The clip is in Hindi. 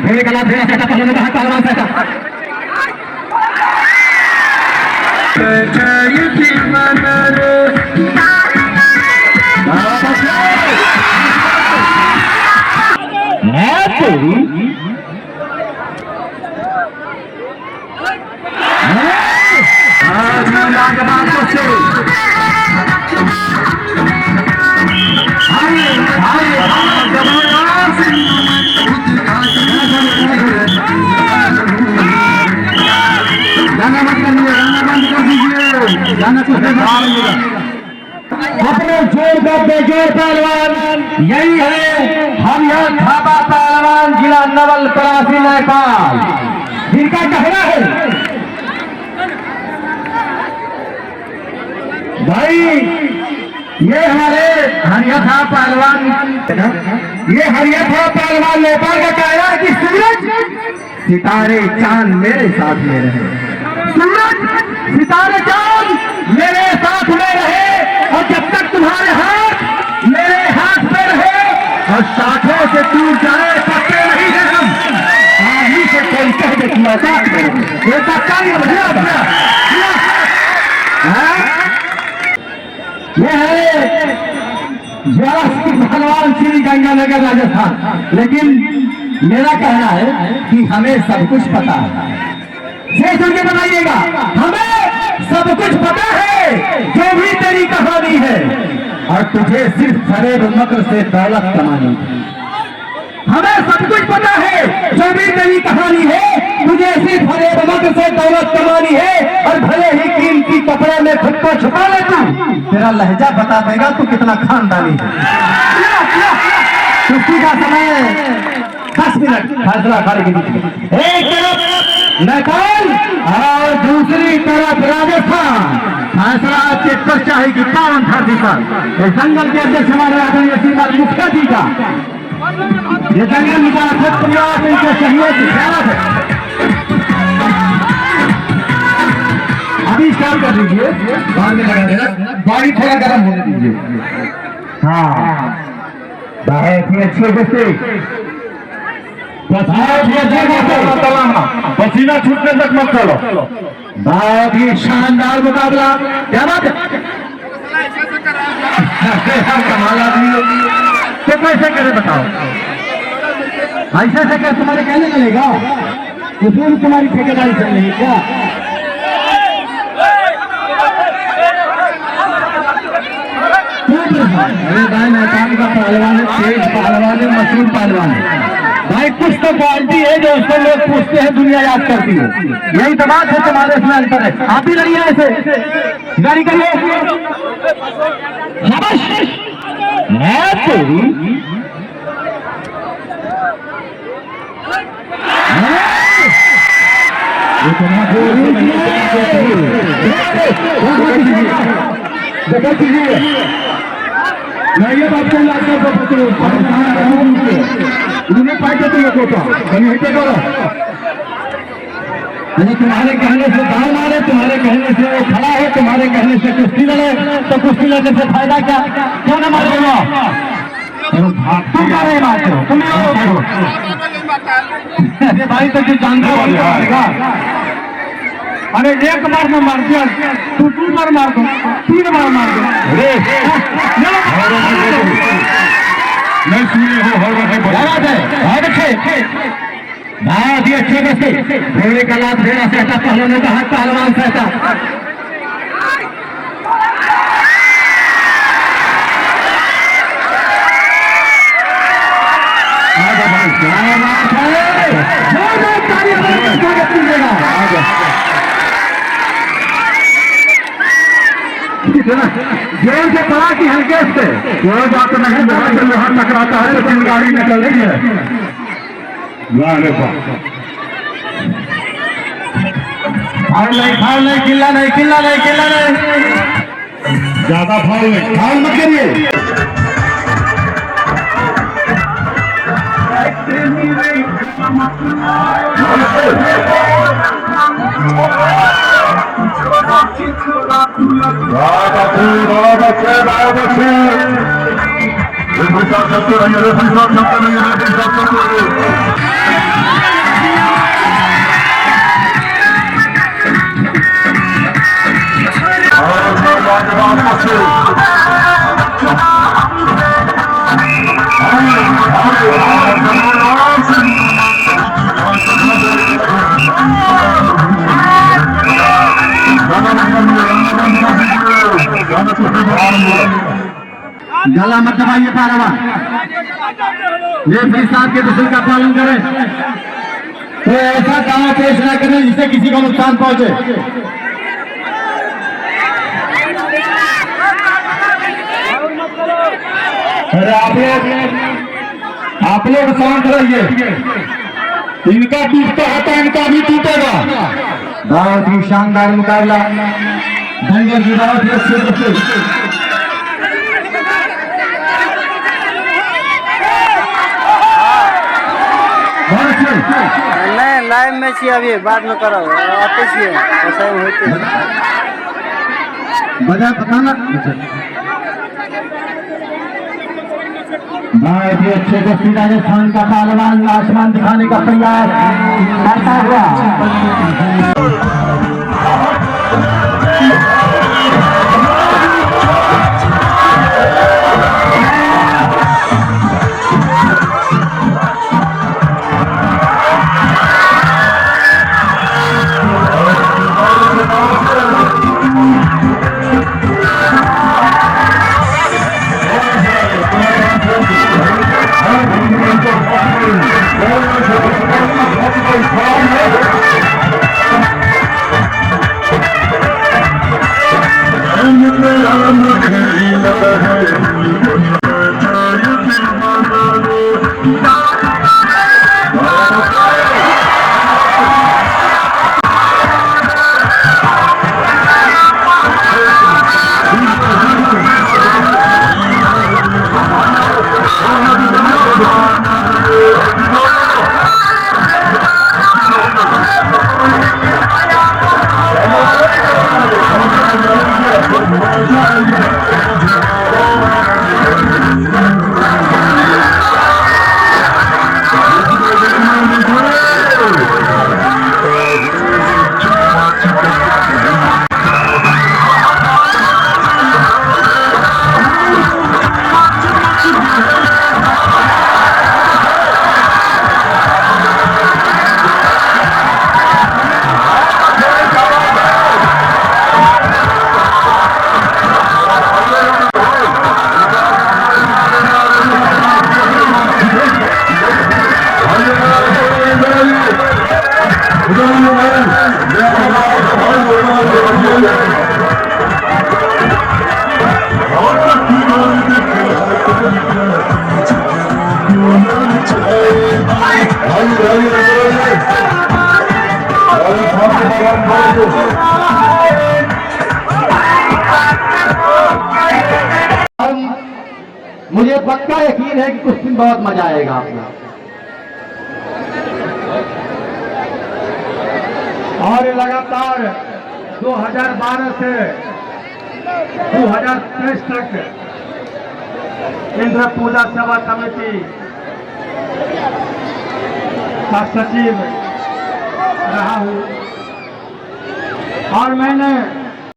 थोड़े कला थोड़ा सा पहले में कहा पहलवान सा अपने जोर का बेजोर पहलवान यही है। हम यहाँ थापा पहलवान जिला नवल परासी नेपाल, जिनका कहना है भाई ये हमारे हरियाणा पहलवान, ये हरियाणा पहलवान नेपाल का कहना है कि सूरज सितारे चांद मेरे साथ में रहे, सूरज सितारे चांद मेरे साथ में रहे, और जब तक तुम्हारे हाथ मेरे हाथ में रहे और शाखों से टूट जाए पत्ते नहीं है हम। आदमी से कोई कह दे कि औकात है, ये पक्का नहीं बजा ये है ज्वाला भगवान श्री गंगानगर राजस्थान। लेकिन मेरा कहना है कि हमें सब कुछ पता है, से सुन के बताइएगा, हमें सब कुछ पता है जो भी तेरी कहानी है, और तुझे सिर्फ फरेब मकर से दौलत कमानी है। हमें सब कुछ पता है जो भी तेरी कहानी है, तुझे सिर्फ फरेब मकर से दौलत कमानी है, और भले ही कीमती कपड़े में खुद को छुपा ले तू, तेरा लहजा बता देगा तू कितना खानदानी है। कुश्ती का समय 10 मिनट, फैसला अखाड़े के बीच। एक तरफ नेपाल और दूसरी तरफ राजस्थान। फैसला आपके चाहे कि पावन धरती पर जंगल के अध्यक्ष हमारे आदरणीय श्रीमान मुखिया जी का ये जंगल निकाला प्रयास इनके सहयोग की ख्याल है। अभी स्टार्ट कर दीजिए, बाद में लगा देना, बॉडी थोड़ा गर्म होने दीजिए। हाँ बहुत ही अच्छे से पसीना छूटने तक मत चलो। बहुत ही शानदार मुकाबला, क्या बात है। कमाल आदमी तो कैसे करे बताओ, ऐसे ऐसे क्या तुम्हारे कहने लगेगा, उसमें भी तुम्हारी ठेकेदारी चल रही है क्या। अरे भाई नेपाल का पहलवान है, तेज पहलवान है, मशहूर पहलवान है भाई। कुछ तो क्वालिटी है जो उसको लोग पूछते हैं, दुनिया याद करती है। यही तो बात है, तुम्हारे इसमें अंतर है। आप ही लड़िए ऐसे गाड़ी करिए। ये बात उन्हें पाइटे तो होता करो। अरे तुम्हारे कहने से दाव मारे, तुम्हारे कहने से वो खड़ा है, तुम्हारे कहने से कुश्ती लड़े, तो कुश्ती लड़ने से फायदा क्या। क्यों न मारे तुम मारे बात करो, तुम भाई तो जानते हो। अरे एक बार में मार दिया, तू 2 बार मार दो, 3 बार मार दो। नहीं सुनिए बहुत अच्छे, बहुत ही अच्छे बच्चे। घोड़े का लाभ देना चाहता, पहलवानों का हाथ पहलवान चाहता। जोर से पड़ा कि हल्के से, कोई बात नहीं, बहुत लोहा टकराता है लेकिन गाड़ी निकल रही है। फाउल नहीं, किल्ला नहीं, ज्यादा फाउल नहीं, फाउल मत करिए। नहीं गला मत दबाइए पारवा, ये फिर साहब के दूसरे का पालन करें, तो ऐसा दावा पेश न करें जिससे किसी को नुकसान पहुंचे। अरे आप लोग शांत रहिए, इनका टूटता है तो इनका भी टूटेगा। बहुत ही शानदार मुकाबला, दंगे की बहुत ही अच्छे से नहीं लाइव में छी, अभी बाद में करो आते छिए ऐसा ही होते बजा पता ना। बहुत ही अच्छे से राजस्थान का पहलवान आसमान दिखाने का प्रयास करता हुआ मुझे पक्का यकीन है कि कुछ दिन बहुत मजा आएगा आपको। और लगातार 2012 से 2023 तक इंद्र पूजा सेवा समिति का सचिव रहा हूं और मैंने